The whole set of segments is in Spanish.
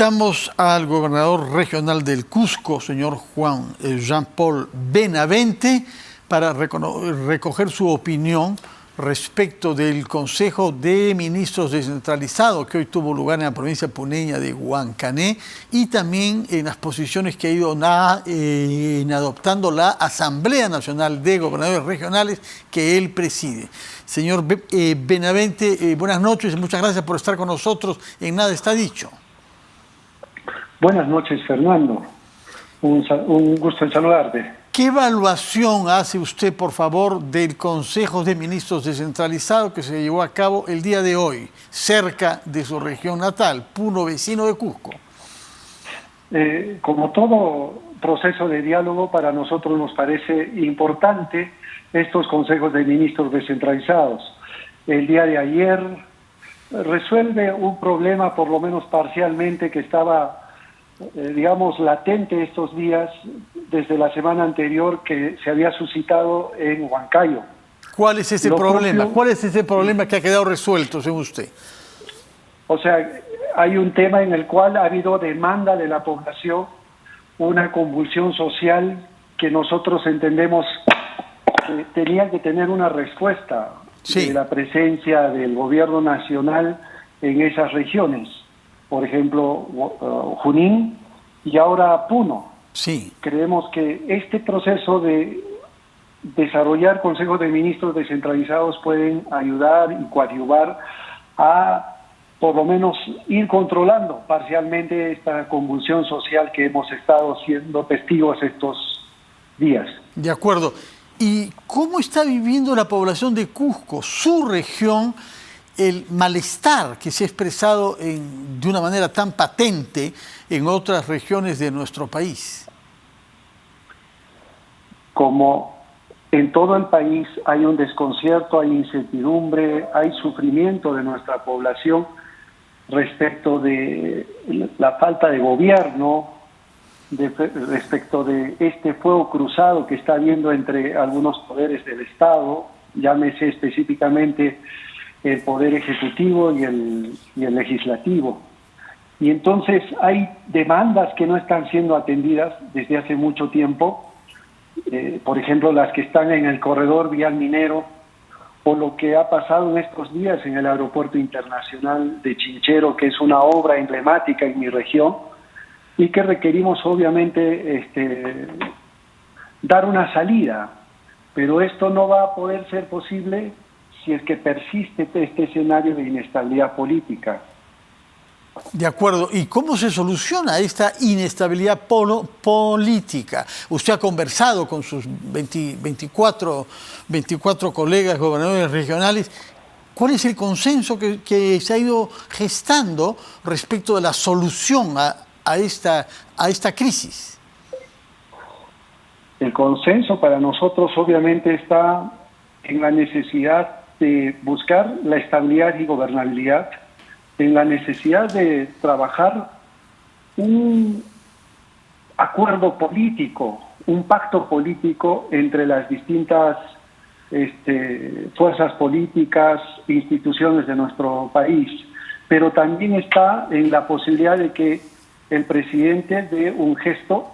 Invitamos al gobernador regional del Cusco, señor Juan Jean-Paul Benavente, para recoger su opinión respecto del Consejo de Ministros descentralizado que hoy tuvo lugar en la provincia puneña de Huancané y también en las posiciones que ha ido adoptando la Asamblea Nacional de Gobernadores Regionales que él preside. Señor Benavente, buenas noches y muchas gracias por estar con nosotros en Nada Está Dicho. Buenas noches, Fernando. Un gusto en saludarte. ¿Qué evaluación hace usted, por favor, del Consejo de Ministros descentralizado que se llevó a cabo el día de hoy, cerca de su región natal, Puno, vecino de Cusco? Como todo proceso de diálogo, para nosotros nos parece importante estos consejos de ministros descentralizados. El día de ayer resuelve un problema, por lo menos parcialmente, que estaba digamos, latente estos días desde la semana anterior que se había suscitado en Huancayo. ¿Cuál es ese problema? ¿Cuál es ese problema que ha quedado resuelto, según usted? O sea, hay un tema en el cual ha habido demanda de la población, una convulsión social que nosotros entendemos que tenía que tener una respuesta de la presencia del gobierno nacional en esas regiones. Por ejemplo, Junín y ahora Puno. Sí. Creemos que este proceso de desarrollar consejos de ministros descentralizados pueden ayudar y coadyuvar a, por lo menos, ir controlando parcialmente esta convulsión social que hemos estado siendo testigos estos días. De acuerdo. ¿Y cómo está viviendo la población de Cusco, su región, el malestar que se ha expresado de una manera tan patente en otras regiones de nuestro país? Como en todo el país hay un desconcierto, hay incertidumbre, hay sufrimiento de nuestra población respecto de la falta de gobierno, respecto de este fuego cruzado que está habiendo entre algunos poderes del Estado, llámese específicamente el Poder Ejecutivo y el Legislativo. Y entonces hay demandas que no están siendo atendidas desde hace mucho tiempo, por ejemplo, las que están en el corredor vial minero, o lo que ha pasado en estos días en el Aeropuerto Internacional de Chinchero, que es una obra emblemática en mi región, y que requerimos obviamente dar una salida. Pero esto no va a poder ser posible si es que persiste este escenario de inestabilidad política. De acuerdo. ¿Y cómo se soluciona esta inestabilidad política? Usted ha conversado con sus 24 colegas gobernadores regionales. ¿Cuál es el consenso que se ha ido gestando respecto de la solución a esta crisis? El consenso para nosotros obviamente está en la necesidad de buscar la estabilidad y gobernabilidad, en la necesidad de trabajar un acuerdo político, un pacto político entre las distintas fuerzas políticas, instituciones de nuestro país, pero también está en la posibilidad de que el presidente dé un gesto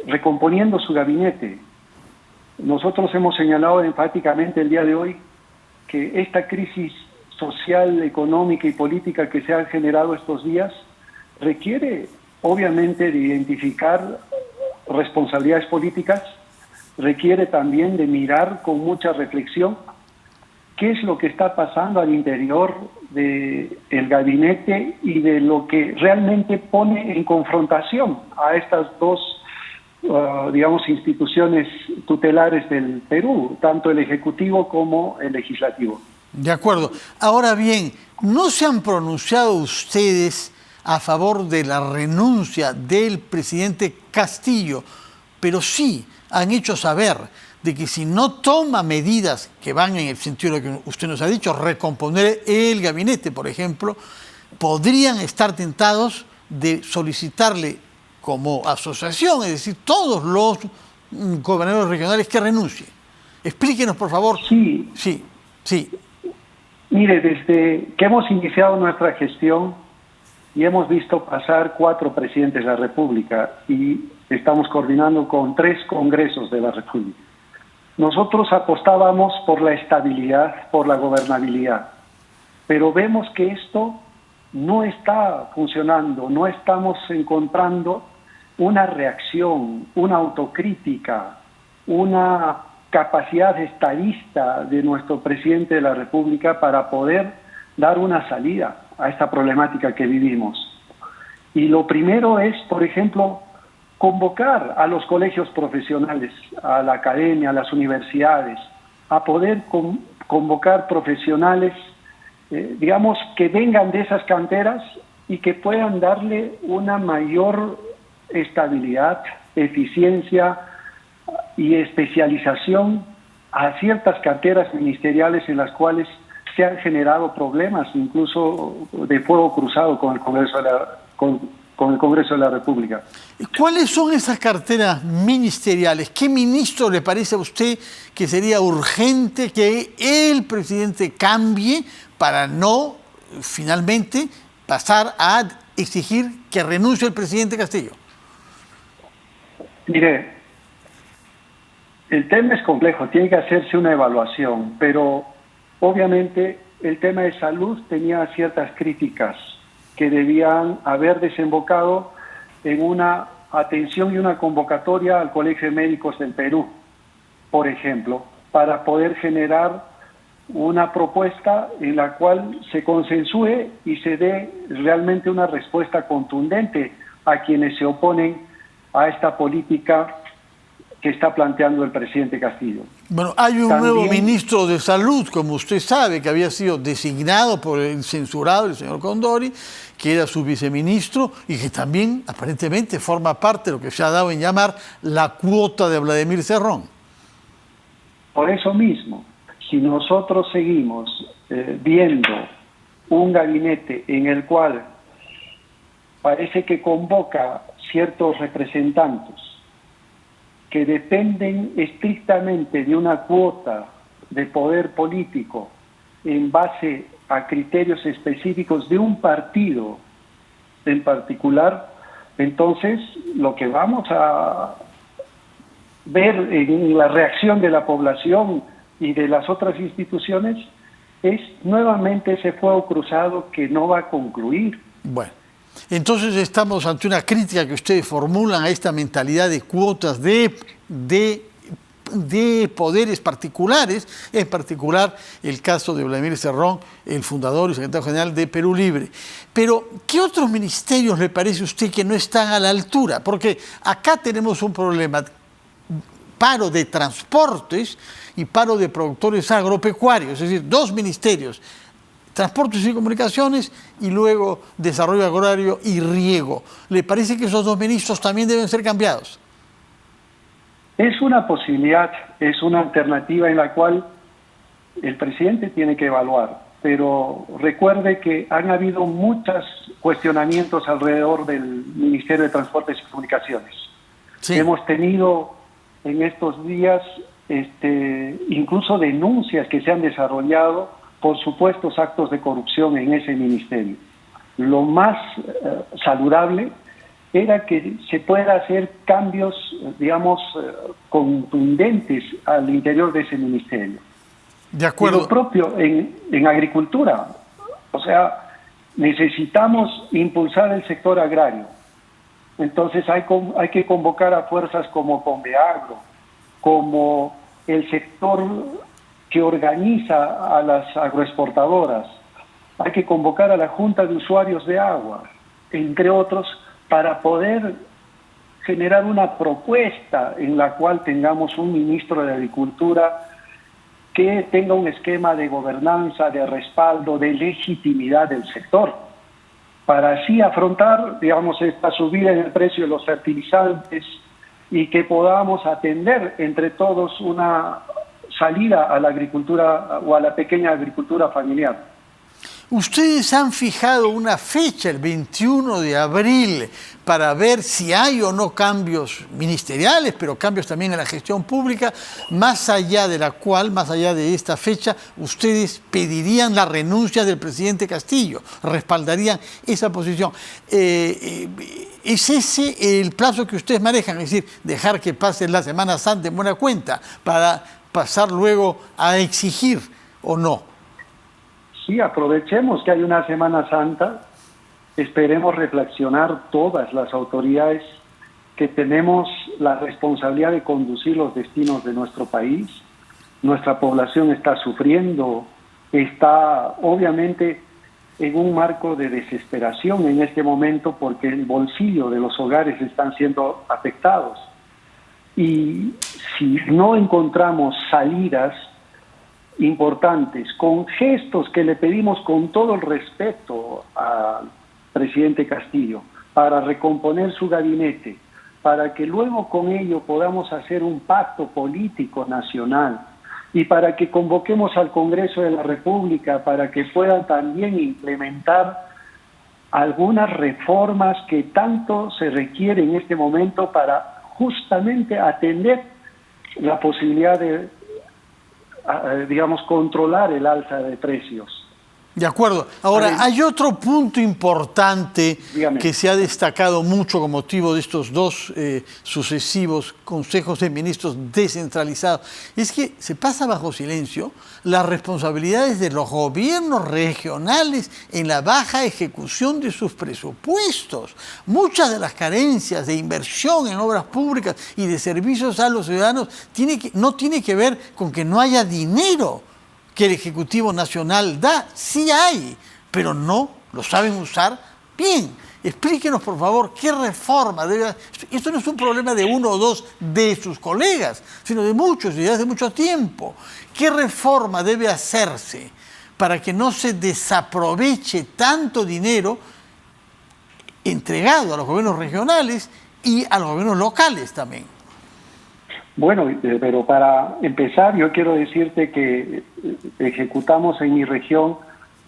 recomponiendo su gabinete. Nosotros hemos señalado enfáticamente el día de hoy que esta crisis social, económica y política que se ha generado estos días requiere obviamente de identificar responsabilidades políticas, requiere también de mirar con mucha reflexión qué es lo que está pasando al interior del gabinete y de lo que realmente pone en confrontación a estas dos digamos, instituciones tutelares del Perú, tanto el Ejecutivo como el Legislativo. De acuerdo. Ahora bien, ¿no se han pronunciado ustedes a favor de la renuncia del presidente Castillo? Pero sí han hecho saber de que si no toma medidas que van en el sentido de lo que usted nos ha dicho, recomponer el gabinete, por ejemplo, podrían estar tentados de solicitarle como asociación, es decir, todos los gobernadores regionales que renuncien. Explíquenos, por favor. Sí. Mire, desde que hemos iniciado nuestra gestión, y hemos visto pasar 4 presidentes de la República y estamos coordinando con 3 congresos de la República. Nosotros apostábamos por la estabilidad, por la gobernabilidad, pero vemos que esto no está funcionando, no estamos encontrando una reacción, una autocrítica, una capacidad estadista de nuestro presidente de la República para poder dar una salida a esta problemática que vivimos. Y lo primero es, por ejemplo, convocar a los colegios profesionales, a la academia, a las universidades, a poder convocar profesionales, digamos, que vengan de esas canteras y que puedan darle una mayor estabilidad, eficiencia y especialización a ciertas carteras ministeriales en las cuales se han generado problemas, incluso de fuego cruzado con el Congreso de la República. ¿Cuáles son esas carteras ministeriales? ¿Qué ministro le parece a usted que sería urgente que el presidente cambie para no finalmente pasar a exigir que renuncie el presidente Castillo? Mire, el tema es complejo, tiene que hacerse una evaluación, pero obviamente el tema de salud tenía ciertas críticas que debían haber desembocado en una atención y una convocatoria al Colegio de Médicos del Perú, por ejemplo, para poder generar una propuesta en la cual se consensúe y se dé realmente una respuesta contundente a quienes se oponen a esta política que está planteando el presidente Castillo. Bueno, hay un nuevo ministro de Salud, como usted sabe, que había sido designado por el censurado, el señor Condori, que era su viceministro y que también aparentemente forma parte de lo que se ha dado en llamar la cuota de Vladimir Cerrón. Por eso mismo, si nosotros seguimos viendo un gabinete en el cual parece que convoca ciertos representantes que dependen estrictamente de una cuota de poder político en base a criterios específicos de un partido en particular, entonces lo que vamos a ver en la reacción de la población y de las otras instituciones es nuevamente ese fuego cruzado que no va a concluir. Bueno, entonces estamos ante una crítica que ustedes formulan a esta mentalidad de cuotas de poderes particulares, en particular el caso de Vladimir Cerrón, el fundador y secretario general de Perú Libre. Pero, ¿qué otros ministerios le parece a usted que no están a la altura? Porque acá tenemos un problema, paro de transportes y paro de productores agropecuarios, es decir, 2 ministerios, Transportes y Comunicaciones y luego Desarrollo Agrario y Riego. ¿Le parece que esos 2 ministros también deben ser cambiados? Es una posibilidad, es una alternativa en la cual el presidente tiene que evaluar, pero recuerde que han habido muchos cuestionamientos alrededor del Ministerio de Transportes y Comunicaciones. Sí. Hemos tenido en estos días incluso denuncias que se han desarrollado por supuestos actos de corrupción en ese ministerio. Lo más saludable era que se pueda hacer cambios, digamos, contundentes al interior de ese ministerio. De acuerdo. Y lo propio en agricultura. O sea, necesitamos impulsar el sector agrario. Entonces hay que convocar a fuerzas como Conveagro, como el sector que organiza a las agroexportadoras. Hay que convocar a la Junta de Usuarios de Agua, entre otros, para poder generar una propuesta en la cual tengamos un ministro de Agricultura que tenga un esquema de gobernanza, de respaldo, de legitimidad del sector, para así afrontar, digamos, esta subida en el precio de los fertilizantes y que podamos atender entre todos una salida a la agricultura o a la pequeña agricultura familiar. Ustedes han fijado una fecha, el 21 de abril, para ver si hay o no cambios ministeriales, pero cambios también en la gestión pública, más allá de la cual, más allá de esta fecha, ustedes pedirían la renuncia del presidente Castillo, respaldarían esa posición. ¿Es ese el plazo que ustedes manejan? Es decir, dejar que pase la Semana Santa en buena cuenta para pasar luego a exigir o no. Sí, aprovechemos que hay una Semana Santa, esperemos reflexionar todas las autoridades que tenemos la responsabilidad de conducir los destinos de nuestro país. Nuestra población está sufriendo, está obviamente en un marco de desesperación en este momento porque el bolsillo de los hogares están siendo afectados. Y si no encontramos salidas importantes, con gestos que le pedimos con todo el respeto al presidente Castillo, para recomponer su gabinete, para que luego con ello podamos hacer un pacto político nacional y para que convoquemos al Congreso de la República para que puedan también implementar algunas reformas que tanto se requiere en este momento para justamente atender la posibilidad de digamos, controlar el alza de precios. De acuerdo. Ahora, hay otro punto importante que se ha destacado mucho con motivo de estos dos sucesivos consejos de ministros descentralizados. Es que se pasa bajo silencio las responsabilidades de los gobiernos regionales en la baja ejecución de sus presupuestos. Muchas de las carencias de inversión en obras públicas y de servicios a los ciudadanos no tiene que ver con que no haya dinero que el Ejecutivo Nacional da. Sí hay, pero no lo saben usar bien. Explíquenos, por favor, qué reforma debe hacer. Esto no es un problema de uno o dos de sus colegas, sino de muchos y desde hace mucho tiempo. ¿Qué reforma debe hacerse para que no se desaproveche tanto dinero entregado a los gobiernos regionales y a los gobiernos locales también? Bueno, pero para empezar yo quiero decirte que ejecutamos en mi región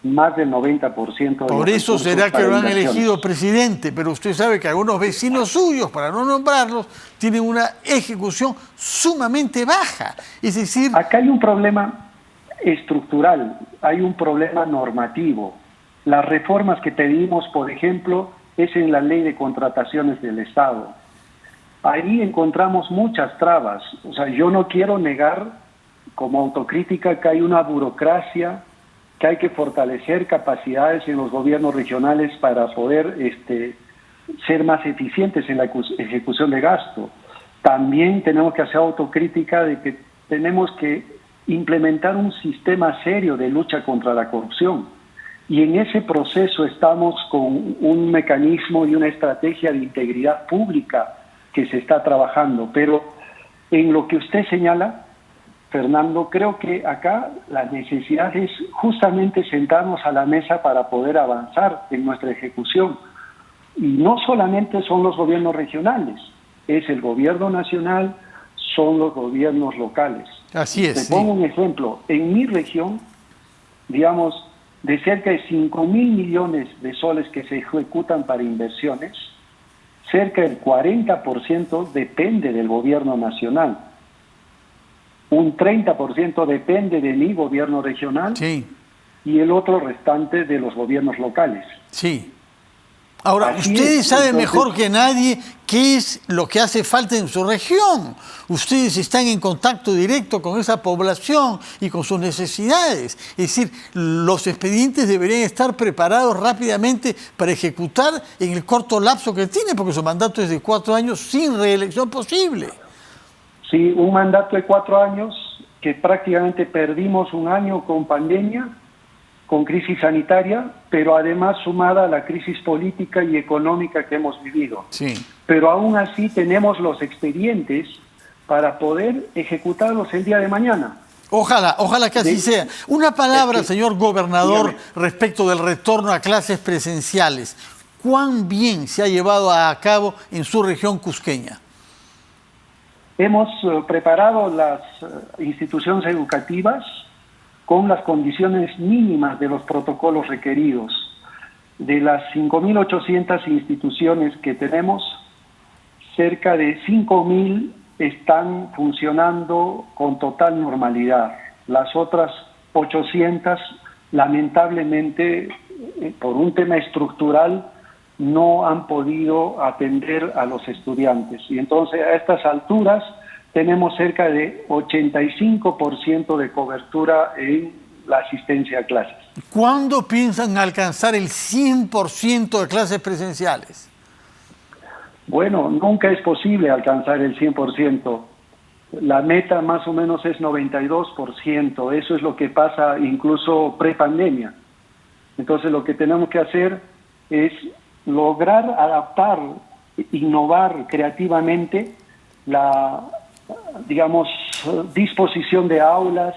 más del 90%. Por eso será que lo han elegido presidente, pero usted sabe que algunos vecinos suyos, para no nombrarlos, tienen una ejecución sumamente baja. Es decir, acá hay un problema estructural, hay un problema normativo. Las reformas que pedimos, por ejemplo, es en la ley de contrataciones del Estado. Ahí encontramos muchas trabas. O sea, yo no quiero negar como autocrítica que hay una burocracia, que hay que fortalecer capacidades en los gobiernos regionales para poder ser más eficientes en la ejecución de gasto. También tenemos que hacer autocrítica de que tenemos que implementar un sistema serio de lucha contra la corrupción. Y en ese proceso estamos con un mecanismo y una estrategia de integridad pública que se está trabajando, pero en lo que usted señala, Fernando, creo que acá la necesidad es justamente sentarnos a la mesa para poder avanzar en nuestra ejecución. Y no solamente son los gobiernos regionales, es el gobierno nacional, son los gobiernos locales. Así es. Te pongo un ejemplo. En mi región, digamos, de cerca de 5.000 millones de soles que se ejecutan para inversiones, cerca del 40% depende del gobierno nacional. Un 30% depende de mi gobierno regional, sí, y el otro restante de los gobiernos locales. Sí. Ahora, ustedes saben mejor que nadie qué es lo que hace falta en su región. Ustedes están en contacto directo con esa población y con sus necesidades. Es decir, los expedientes deberían estar preparados rápidamente para ejecutar en el corto lapso que tiene, porque su mandato es de 4 años sin reelección posible. Sí, un mandato de 4 años que prácticamente perdimos un año con pandemia, con crisis sanitaria, pero además sumada a la crisis política y económica que hemos vivido. Sí. Pero aún así tenemos los expedientes para poder ejecutarlos el día de mañana. Ojalá que así sea. Una palabra, señor gobernador, respecto del retorno a clases presenciales. ¿Cuán bien se ha llevado a cabo en su región cusqueña? Hemos preparado las instituciones educativas con las condiciones mínimas de los protocolos requeridos. De las 5.800 instituciones que tenemos, cerca de 5.000 están funcionando con total normalidad. Las otras 800, lamentablemente, por un tema estructural, no han podido atender a los estudiantes. Y entonces, a estas alturas, tenemos cerca de 85% de cobertura en la asistencia a clases. ¿Cuándo piensan alcanzar el 100% de clases presenciales? Bueno, nunca es posible alcanzar el 100%. La meta más o menos es 92%. Eso es lo que pasa incluso pre-pandemia. Entonces, lo que tenemos que hacer es lograr adaptar, innovar creativamente la, digamos, disposición de aulas,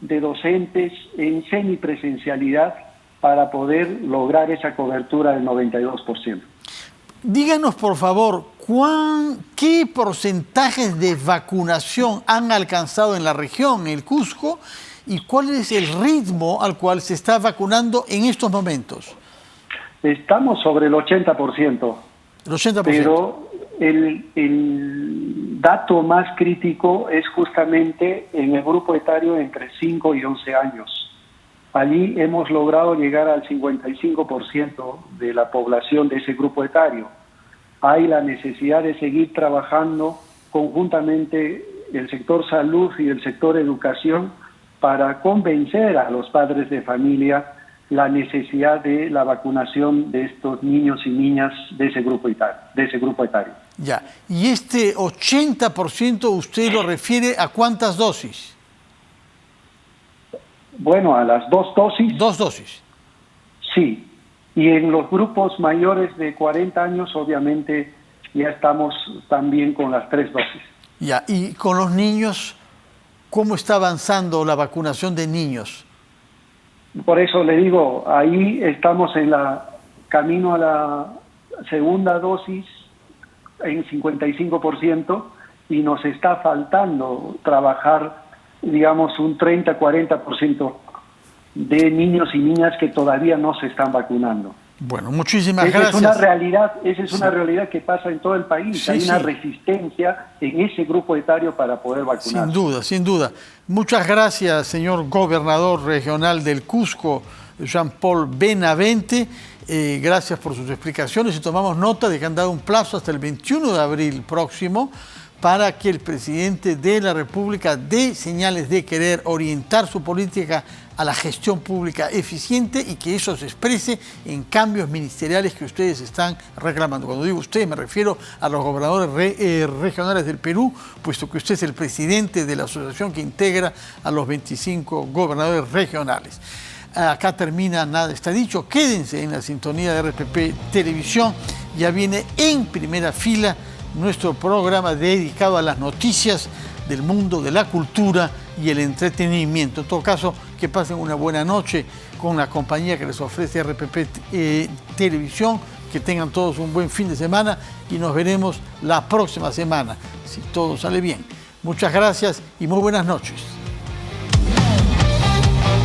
de docentes en semipresencialidad para poder lograr esa cobertura del 92%. Díganos, por favor, ¿qué porcentajes de vacunación han alcanzado en la región, en el Cusco, y cuál es el ritmo al cual se está vacunando en estos momentos? Estamos sobre el 80%. El 80%. Pero el dato más crítico es justamente en el grupo etario entre 5 y 11 años. Allí hemos logrado llegar al 55% de la población de ese grupo etario. Hay la necesidad de seguir trabajando conjuntamente el sector salud y el sector educación para convencer a los padres de familia la necesidad de la vacunación de estos niños y niñas de ese grupo etario. Ya. ¿Y este 80% usted lo refiere a cuántas dosis? Bueno, a las 2 dosis. 2 dosis. Sí. Y en los grupos mayores de 40 años, obviamente, ya estamos también con las 3 dosis. Ya. ¿Y con los niños, cómo está avanzando la vacunación de niños? Por eso le digo, ahí estamos en camino a la segunda dosis en 55% y nos está faltando trabajar, digamos, un 30-40% de niños y niñas que todavía no se están vacunando. Bueno, muchísimas Esa gracias. Esa es una realidad que pasa en todo el país. Sí, hay una resistencia en ese grupo etario para poder vacunar. Sin duda, sin duda. Muchas gracias, señor gobernador regional del Cusco, Jean-Paul Benavente. Gracias por sus explicaciones y tomamos nota de que han dado un plazo hasta el 21 de abril próximo para que el presidente de la República dé señales de querer orientar su política a la gestión pública eficiente y que eso se exprese en cambios ministeriales que ustedes están reclamando. Cuando digo ustedes, me refiero a los gobernadores regionales del Perú, puesto que usted es el presidente de la asociación que integra a los 25 gobernadores regionales. Acá termina Nada está dicho. Quédense en la sintonía de RPP Televisión. Ya viene en primera fila nuestro programa dedicado a las noticias del mundo de la cultura y el entretenimiento. En todo caso, que pasen una buena noche con la compañía que les ofrece RPP Televisión, que tengan todos un buen fin de semana y nos veremos la próxima semana, si todo sale bien. Muchas gracias y muy buenas noches.